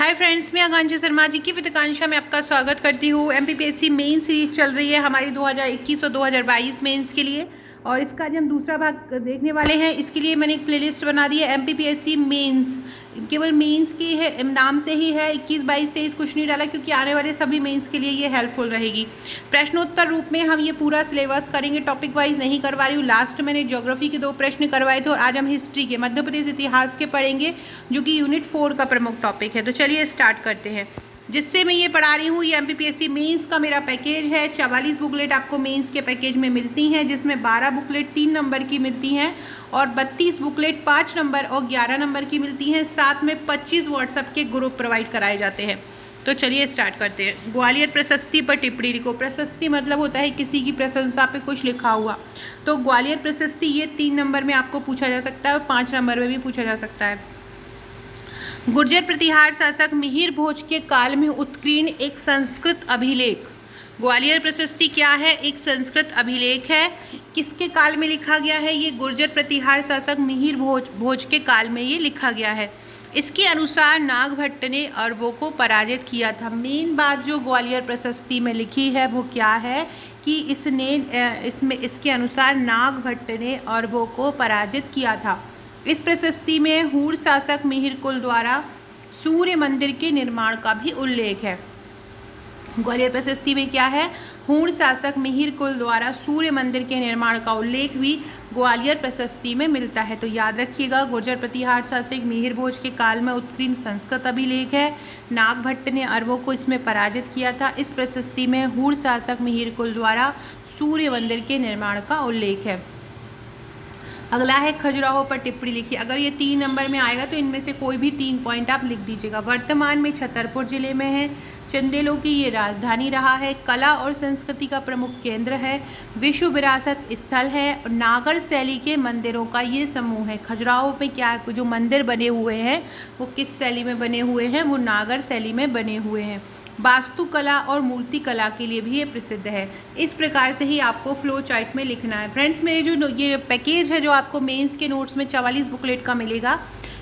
Hi friends, मैं आकांक्षा शर्मा जी की वित्ताकांक्षा में आपका स्वागत करती हूँ। एमपीपीएससी मेन सीरीज चल रही है हमारी 2021 और 2022 मेंस के लिए, और इसका आज हम दूसरा भाग देखने वाले हैं। इसके लिए मैंने एक प्लेलिस्ट बना दी है एमपीपीएससी मेंस। केवल मेंस की है, नाम से ही है। 21, 22, 23 कुछ नहीं डाला क्योंकि आने वाले सभी मेंस के लिए ये हेल्पफुल रहेगी। प्रश्नोत्तर रूप में हम ये पूरा सिलेबस करेंगे, टॉपिक वाइज नहीं करवा रही हूँ। लास्ट मैंने ज्योग्राफी के 2 प्रश्न करवाए थे और आज हम हिस्ट्री के, मध्य प्रदेश इतिहास के पढ़ेंगे, जो कि यूनिट 4 का प्रमुख टॉपिक है। तो चलिए स्टार्ट करते हैं। जिससे मैं ये पढ़ा रही हूँ, ये एमपीपीएससी मेंस का मेरा पैकेज है। 44 बुकलेट आपको मेंस के पैकेज में मिलती हैं, जिसमें 12 बुकलेट 3 नंबर की मिलती हैं और 32 बुकलेट 5 नंबर और 11 नंबर की मिलती हैं। साथ में 25 व्हाट्सएप के ग्रुप प्रोवाइड कराए जाते हैं। तो चलिए स्टार्ट करते हैं। ग्वालियर प्रशस्ति पर टिप्पणी लिखो। प्रशस्ति मतलब होता है किसी की प्रशंसा पे कुछ लिखा हुआ। तो ग्वालियर प्रशस्ति ये 3 नंबर में आपको पूछा जा सकता है और 5 नंबर में भी पूछा जा सकता है। गुर्जर प्रतिहार शासक मिहिर भोज के काल में उत्कीर्ण एक संस्कृत अभिलेख। ग्वालियर प्रशस्ति क्या है? एक संस्कृत अभिलेख है। किसके काल में लिखा गया है? ये गुर्जर प्रतिहार शासक मिहिर भोज के काल में ये लिखा गया है। इसके अनुसार नागभट्ट ने अरबों को पराजित किया था। मेन बात जो ग्वालियर प्रशस्ति में लिखी है वो क्या है कि इसके अनुसार नागभट्ट ने अरबों को पराजित किया था। इस प्रशस्ति में हूण शासक मिहिर कुल द्वारा सूर्य मंदिर के निर्माण का भी उल्लेख है। ग्वालियर प्रशस्ति में क्या है? हूण शासक मिहिर कुल द्वारा सूर्य मंदिर के निर्माण का उल्लेख भी ग्वालियर प्रशस्ति में मिलता है। तो याद रखिएगा, गुर्जर प्रतिहार शासक मिहिर भोज के काल में उत्कीर्ण संस्कृत अभिलेख है। नागभट्ट ने अरबों को इसमें पराजित किया था। इस प्रशस्ति में हूण शासक मिहिर कुल द्वारा सूर्य मंदिर के निर्माण का उल्लेख है। अगला है खजुराहो पर टिप्पणी लिखिए। अगर ये 3 नंबर में आएगा तो इनमें से कोई भी 3 पॉइंट आप लिख दीजिएगा। वर्तमान में छतरपुर जिले में है। चंदेलों की ये राजधानी रहा है। कला और संस्कृति का प्रमुख केंद्र है। विश्व विरासत स्थल है। नागर शैली के मंदिरों का ये समूह है। खजुराहो में क्या है? जो मंदिर बने हुए हैं वो किस शैली में बने हुए हैं? वो नागर शैली में बने हुए हैं। वास्तुकला और मूर्ति कला के लिए भी ये प्रसिद्ध है। इस प्रकार से ही आपको फ्लो चार्ट में लिखना है। फ्रेंड्स, मेरे जो ये पैकेज है जो आपको मेंस के नोट्स में 44 बुकलेट का मिलेगा,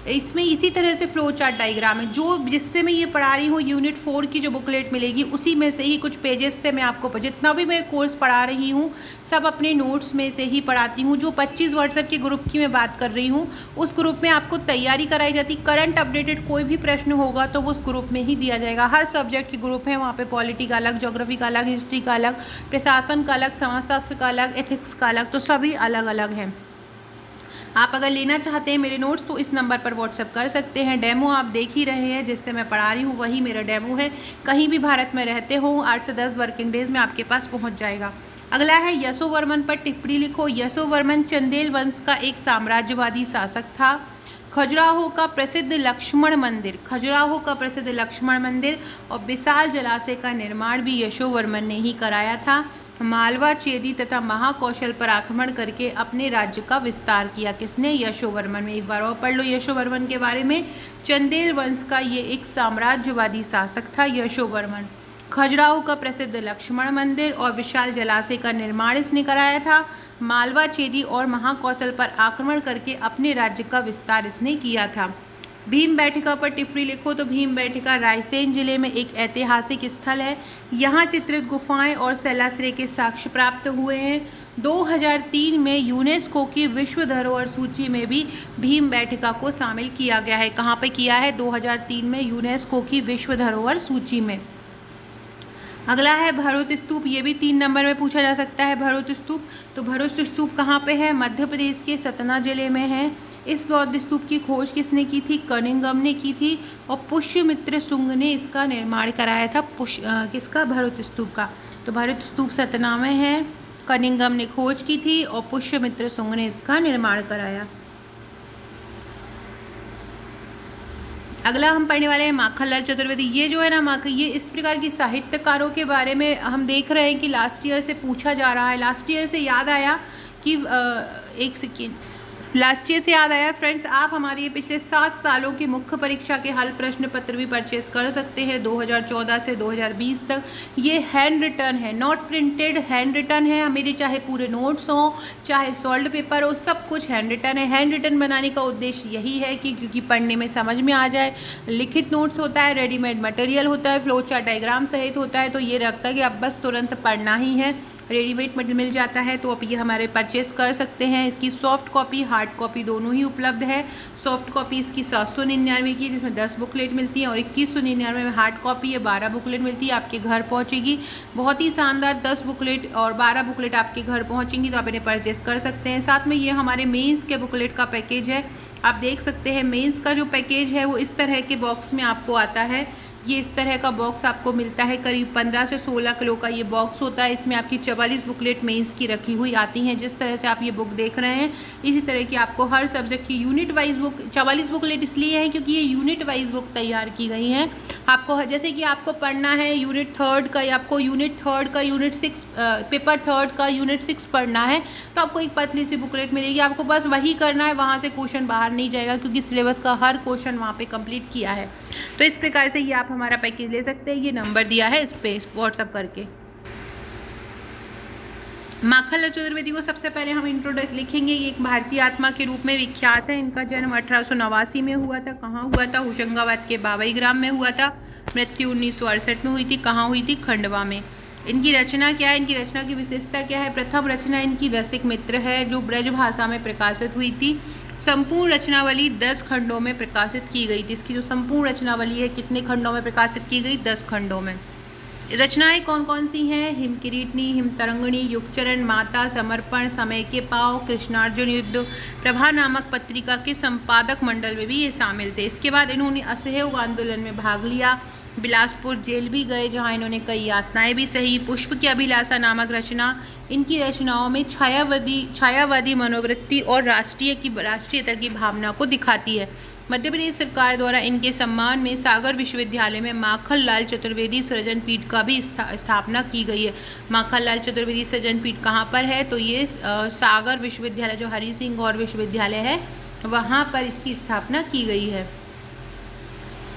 इसमें इसी तरह से फ्लो चार्ट डायग्राम है। जो जिससे मैं ये पढ़ा रही हूँ, यूनिट 4 की जो बुकलेट मिलेगी उसी में से ही कुछ पेजेस से मैं आपको जितना भी मैं कोर्स पढ़ा रही हूँ सब अपने नोट्स में से ही पढ़ाती हूँ। जो 25 व्हाट्सएप के ग्रुप की मैं बात कर रही हूँ, उस ग्रुप में आपको तैयारी कराई जाती। करंट अपडेटेड कोई भी प्रश्न होगा तो वो उस ग्रुप में ही दिया जाएगा। हर सब्जेक्ट के ग्रुप है, वहाँ पे पॉलिटी का अलग, ज्योग्राफी का अलग, हिस्ट्री का अलग, प्रशासन का अलग, समाजशास्त्र का अलग, एथिक्स का अलग, तो सभी अलग अलग हैं। आप अगर लेना चाहते हैं मेरे नोट्स तो इस नंबर पर व्हाट्सएप कर सकते हैं। डेमो आप देख ही रहे हैं, जिससे मैं पढ़ा रही हूँ वही मेरा डेमो है। कहीं भी भारत में रहते हो 8 से 10 वर्किंग डेज में आपके पास पहुँच जाएगा। अगला है यशोवर्मन पर टिप्पणी लिखो। यशोवर्मन चंदेल वंश का एक साम्राज्यवादी शासक था। खजुराहो का प्रसिद्ध लक्ष्मण मंदिर, खजुराहो का प्रसिद्ध लक्ष्मण मंदिर और विशाल जलाशय का निर्माण भी यशोवर्मन ने ही कराया था। मालवा, चेदी तथा महाकौशल पर आक्रमण करके अपने राज्य का विस्तार किया। किसने? यशोवर्मन। में एक बार और पढ़ लो यशोवर्मन के बारे में। चंदेल वंश का ये एक साम्राज्यवादी शासक था यशोवर्मन। खजुराहो का प्रसिद्ध लक्ष्मण मंदिर और विशाल जलाशय का निर्माण इसने कराया था। मालवा, चेदी और महाकौशल पर आक्रमण करके अपने राज्य का विस्तार इसने किया था। भीमबेटका पर टिप्पणी लिखो। तो भीमबेटका रायसेन जिले में एक ऐतिहासिक स्थल है। यहाँ चित्रित गुफाएं और शैलाश्रय के साक्ष्य प्राप्त हुए हैं। 2003 में यूनेस्को की विश्व धरोहर सूची में भी भीमबेटका को शामिल किया गया है। कहाँ पे किया है? 2003 में यूनेस्को की विश्व धरोहर सूची में। अगला है भरूच स्तूप। ये भी 3 नंबर में पूछा जा सकता है। भरूच स्तूप, तो भरूच स्तूप कहाँ पे है? मध्य प्रदेश के सतना जिले में है। इस बौद्ध स्तूप की खोज किसने की थी? कनिंघम ने की थी और पुष्यमित्र शुंग ने इसका निर्माण कराया था। किसका? भरूच स्तूप का। तो भरूच स्तूप सतना में है। कनिंघम ने खोज की थी और पुष्यमित्र शुंग ने इसका निर्माण कराया। अगला हम पढ़ने वाले हैं माखनलाल चतुर्वेदी। ये जो है ना ये इस प्रकार की साहित्यकारों के बारे में हम देख रहे हैं कि लास्ट ईयर से पूछा जा रहा है। लास्ट ईयर से याद आया कि एक सेकेंड, लास्ट ईयर से याद आया फ्रेंड्स, आप हमारे ये पिछले 7 सालों की मुख्य परीक्षा के हल प्रश्न पत्र भी परचेज कर सकते हैं 2014 से 2020 तक। ये हैंड रिटन है, नॉट प्रिंटेड, हैंड रिटन है। मेरे चाहे पूरे नोट्स हों, चाहे सॉल्ड पेपर हो, सब कुछ हैंड रिटन है। हैंड रिटन बनाने का उद्देश्य यही है कि क्योंकि पढ़ने में समझ में आ जाए। लिखित नोट्स होता है, रेडीमेड मटेरियल होता है, फ्लो चार्ट डायग्राम सहित होता है, तो ये रखता है कि आप बस तुरंत पढ़ना ही है। रेडीमेड मटेरियल मिल जाता है, तो आप ये हमारे परचेस कर सकते हैं। इसकी सॉफ्ट कॉपी, हार्ड कॉपी दोनों ही उपलब्ध है। सॉफ्ट कॉपी इसकी 799 की, जिसमें 10 बुकलेट मिलती हैं, और 2199 में हार्ड कॉपी है, 12 बुकलेट मिलती है, आपके घर पहुंचेगी। बहुत ही शानदार 10 बुकलेट और 12 बुकलेट आपके घर पहुंचेंगी, तो आप इन्हें परचेस कर सकते हैं। साथ में ये हमारे मेंस के बुकलेट का पैकेज है, आप देख सकते हैं। मेंस का जो पैकेज है वो इस तरह के बॉक्स में आपको आता है। ये इस तरह का बॉक्स आपको मिलता है, करीब 15 से 16 किलो का ये बॉक्स होता है। इसमें आपकी 44 बुकलेट मेंस की रखी हुई आती हैं। जिस तरह से आप ये बुक देख रहे हैं, इसी तरह की आपको हर सब्जेक्ट की यूनिट वाइज बुक, 44 बुकलेट इसलिए है क्योंकि ये यूनिट वाइज बुक तैयार की गई हैं। आपको जैसे कि आपको पढ़ना है यूनिट 3 का, या आपको यूनिट 3 का, यूनिट 6 पेपर 3 का यूनिट 6 पढ़ना है, तो आपको एक पतली सी बुकलेट मिलेगी। आपको बस वही करना है, वहाँ से क्वेश्चन बाहर नहीं जाएगा, क्योंकि सिलेबस का हर क्वेश्चन वहाँ पे कंप्लीट किया है। तो इस प्रकार से ये आप हमारा पैकेज ले सकते हैं। ये नंबर दिया है इस पे व्हाट्सअप करके। माखनलाल चतुर्वेदी को सबसे पहले हम इंट्रोडक्ट लिखेंगे। ये एक भारतीय आत्मा के रूप में विख्यात है। इनका जन्म 1889 में हुआ था। कहाँ हुआ था? होशंगाबाद के बाबई ग्राम में हुआ था। मृत्यु 1968 में हुई थी। कहाँ हुई थी? खंडवा में। इनकी रचना क्या है? इनकी रचना की विशेषता क्या है? प्रथम रचना इनकी रसिक मित्र है, जो ब्रज भाषा में प्रकाशित हुई थी। संपूर्ण रचनावली 10 खंडों में प्रकाशित की गई थी। इसकी जो संपूर्ण रचनावली है, कितने खंडों में प्रकाशित की गई? 10 खंडों में। रचनाएं कौन कौन सी हैं? हिमकिरीटनी, हिमतरंगिणी, युगचरण, माता, समर्पण, समय के पाव, कृष्णार्जुन युद्ध, प्रभा नामक पत्रिका के संपादक मंडल में भी ये शामिल थे। इसके बाद इन्होंने असहयोग आंदोलन में भाग लिया। बिलासपुर जेल भी गए, जहां इन्होंने कई यातनाएं भी सही। पुष्प की अभिलाषा नामक रचना, इनकी रचनाओं में छायावादी मनोवृत्ति और राष्ट्रीयता की भावना को दिखाती है। मध्य प्रदेश सरकार द्वारा इनके सम्मान में सागर विश्वविद्यालय में माखनलाल चतुर्वेदी सृजन पीठ का भी स्थापना की गई है। माखनलाल चतुर्वेदी सृजन पीठ कहाँ पर है? तो ये सागर विश्वविद्यालय, जो हरि सिंह गौर विश्वविद्यालय है, वहाँ पर इसकी स्थापना की गई है।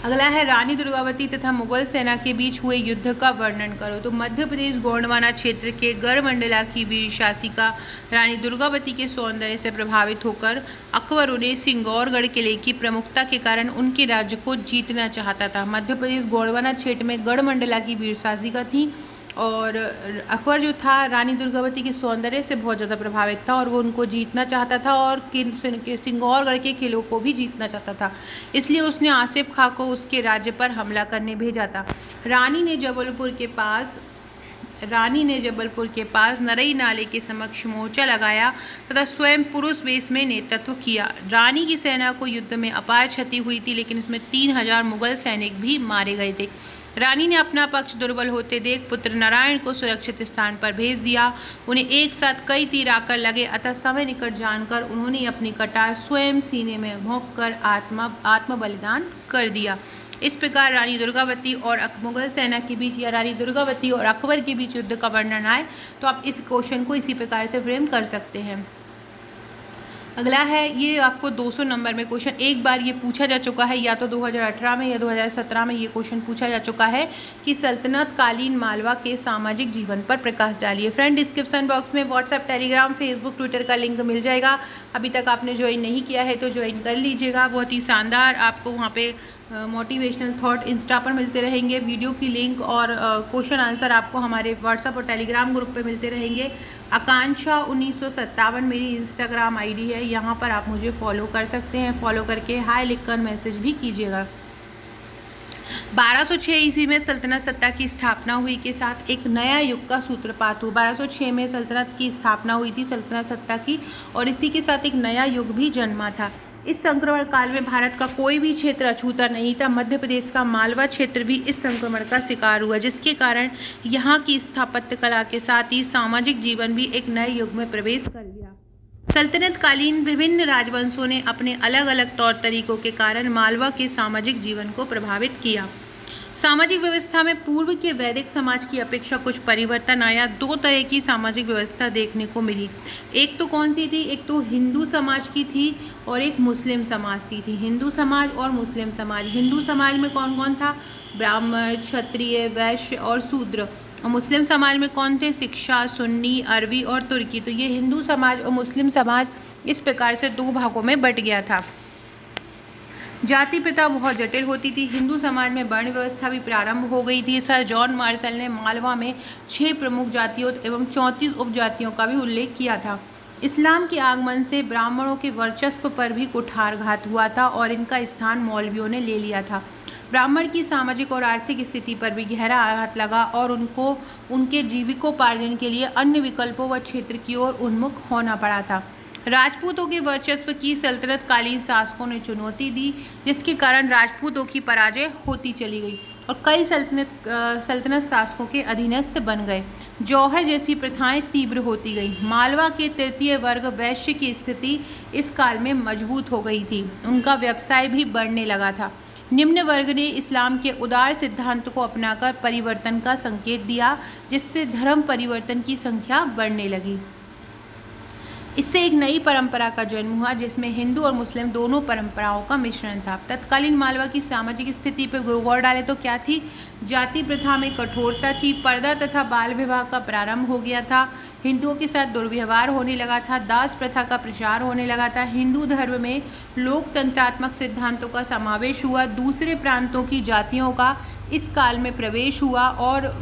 अगला है रानी दुर्गावती तथा मुगल सेना के बीच हुए युद्ध का वर्णन करो। तो मध्य प्रदेश गोंडवाना क्षेत्र के गढ़मंडला की वीर शासिका रानी दुर्गावती के सौंदर्य से प्रभावित होकर अकबर उन्हें सिंगौरगढ़ किले की प्रमुखता के कारण उनके राज्य को जीतना चाहता था। मध्य प्रदेश गोंडवाना क्षेत्र में गढ़मंडला की वीर शासिका थी, और अकबर जो था रानी दुर्गावती के सौंदर्य से बहुत ज़्यादा प्रभावित था, और वो उनको जीतना चाहता था, और सिंगौरगढ़ के किलों को भी जीतना चाहता था। इसलिए उसने आसिफ खां को उसके राज्य पर हमला करने भेजा था। रानी ने जबलपुर के पास नरई नाले के समक्ष मोर्चा लगाया तथा स्वयं पुरुष वेश में नेतृत्व किया। रानी की सेना को युद्ध में अपार क्षति हुई थी, लेकिन इसमें 3000 मुगल सैनिक भी मारे गए थे। रानी ने अपना पक्ष दुर्बल होते देख पुत्र नारायण को सुरक्षित स्थान पर भेज दिया। उन्हें एक साथ कई तीर आकर लगे, अतः समय निकट जानकर उन्होंने अपनी कटार स्वयं सीने में घोंपकर आत्म बलिदान कर दिया। इस प्रकार रानी दुर्गावती और मुगल सेना के बीच, या रानी दुर्गावती और अकबर के बीच युद्ध का वर्णन आए, तो आप इस क्वेश्चन को इसी प्रकार से फ्रेम कर सकते हैं। अगला है, ये आपको 200 नंबर में क्वेश्चन एक बार ये पूछा जा चुका है, या तो 2018 में या 2017 में ये क्वेश्चन पूछा जा चुका है कि सल्तनत कालीन मालवा के सामाजिक जीवन पर प्रकाश डालिए। फ्रेंड, डिस्क्रिप्शन बॉक्स में व्हाट्सएप, टेलीग्राम, फेसबुक, ट्विटर का लिंक मिल जाएगा। अभी तक आपने ज्वाइन नहीं किया है तो ज्वाइन कर लीजिएगा। बहुत ही शानदार आपको वहाँ पे मोटिवेशनल थॉट इंस्टा पर मिलते रहेंगे। वीडियो की लिंक और क्वेश्चन आंसर आपको हमारे व्हाट्सएप और टेलीग्राम ग्रुप पे मिलते रहेंगे। आकांक्षा 1957 मेरी इंस्टाग्राम आईडी है, यहाँ पर आप मुझे फॉलो कर सकते हैं। फॉलो करके हाय लिखकर मैसेज भी कीजिएगा। 1206 ईस्वी में सल्तनत सत्ता की स्थापना हुई के साथ एक नया युग का सूत्रपात हुआ। 1206 में सल्तनत की स्थापना हुई थी, सल्तनत सत्ता की, और इसी के साथ एक नया युग भी जन्मा था। इस संक्रमण काल में भारत का कोई भी क्षेत्र अछूता नहीं था। मध्य प्रदेश का मालवा क्षेत्र भी इस संक्रमण का शिकार हुआ, जिसके कारण यहाँ की स्थापत्य कला के साथ ही सामाजिक जीवन भी एक नए युग में प्रवेश कर गया। सल्तनत कालीन विभिन्न राजवंशों ने अपने अलग अलग तौर तरीकों के कारण मालवा के सामाजिक जीवन को प्रभावित किया। सामाजिक व्यवस्था में पूर्व के वैदिक समाज की अपेक्षा कुछ परिवर्तन आया। दो तरह की सामाजिक व्यवस्था देखने को मिली। एक तो कौन सी थी? एक तो हिंदू समाज की थी और एक मुस्लिम समाज की थी। हिंदू समाज और मुस्लिम समाज। हिंदू समाज में कौन कौन था? ब्राह्मण, क्षत्रिय, वैश्य और शूद्र। और मुस्लिम समाज में कौन थे? शिक्षा, सुन्नी, अरबी और तुर्की। तो ये हिंदू समाज और मुस्लिम समाज इस प्रकार से दो भागों में बट गया था। जाति प्रथा बहुत जटिल होती थी। हिंदू समाज में वर्ण व्यवस्था भी प्रारंभ हो गई थी। सर जॉन मार्शल ने मालवा में 6 प्रमुख जातियों एवं 34 उपजातियों का भी उल्लेख किया था। इस्लाम के आगमन से ब्राह्मणों के वर्चस्व पर भी कुठारघात हुआ था और इनका स्थान मौलवियों ने ले लिया था। ब्राह्मण की सामाजिक और आर्थिक स्थिति पर भी गहरा आघात लगा और उनको उनके जीविकोपार्जन के लिए अन्य विकल्पों व क्षेत्र की ओर उन्मुख होना पड़ा था। राजपूतों के वर्चस्व की सल्तनतकालीन शासकों ने चुनौती दी, जिसके कारण राजपूतों की पराजय होती चली गई और कई सल्तनत शासकों के अधीनस्थ बन गए। जौहर जैसी प्रथाएं तीव्र होती गई। मालवा के तृतीय वर्ग वैश्य की स्थिति इस काल में मजबूत हो गई थी। उनका व्यवसाय भी बढ़ने लगा था। निम्न वर्ग ने इस्लाम के उदार सिद्धांत को अपनाकर परिवर्तन का संकेत दिया, जिससे धर्म परिवर्तन की संख्या बढ़ने लगी। इससे एक नई परंपरा का जन्म हुआ, जिसमें हिंदू और मुस्लिम दोनों परंपराओं का मिश्रण था। तत्कालीन मालवा की सामाजिक स्थिति पर गौर डाले तो क्या थी? जाति प्रथा में कठोरता थी। पर्दा तथा बाल विवाह का प्रारंभ हो गया था। हिंदुओं के साथ दुर्व्यवहार होने लगा था। दास प्रथा का प्रसार होने लगा था। हिंदू धर्म में लोकतंत्रात्मक सिद्धांतों का समावेश हुआ। दूसरे प्रांतों की जातियों का इस काल में प्रवेश हुआ और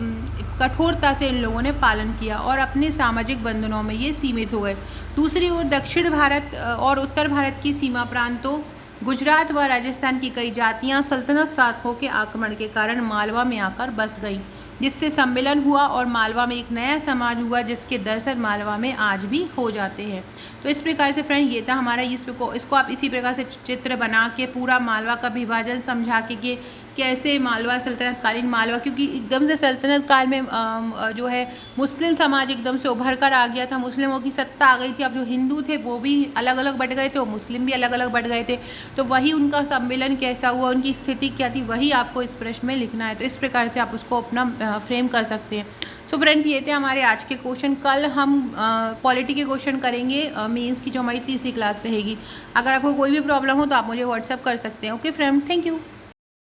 कठोरता से इन लोगों ने पालन किया और अपने सामाजिक बंधनों में ये सीमित हो गए। दूसरी ओर दक्षिण भारत और उत्तर भारत की सीमा प्रांतों, गुजरात व राजस्थान की कई जातियां सल्तनत शासकों के आक्रमण के कारण मालवा में आकर बस गईं, जिससे सम्मेलन हुआ और मालवा में एक नया समाज हुआ, जिसके दर्शन मालवा में आज भी हो जाते हैं। तो इस प्रकार से फ्रेंड ये था हमारा इसको आप इसी प्रकार से चित्र बना के पूरा मालवा का विभाजन समझा के कैसे मालवा सल्तनत कालीन मालवा, क्योंकि एकदम से सल्तनत काल में जो है मुस्लिम समाज एकदम से उभर कर आ गया था। मुस्लिमों की सत्ता आ गई थी। अब जो हिंदू थे वो भी अलग अलग बट गए थे और मुस्लिम भी अलग अलग बट गए थे। तो वही उनका सम्मेलन कैसा हुआ, उनकी स्थिति क्या थी, वही आपको इस प्रश्न में लिखना है। तो इस प्रकार से आप उसको अपना फ्रेम कर सकते हैं। सो फ्रेंड्स ये थे हमारे आज के क्वेश्चन। कल हम पॉलिटी के क्वेश्चन करेंगे मेंस की जो हमारी तीसरी क्लास रहेगी। अगर आपको कोई भी प्रॉब्लम हो तो आप मुझे व्हाट्सअप कर सकते हैं। Okay friend, thank you.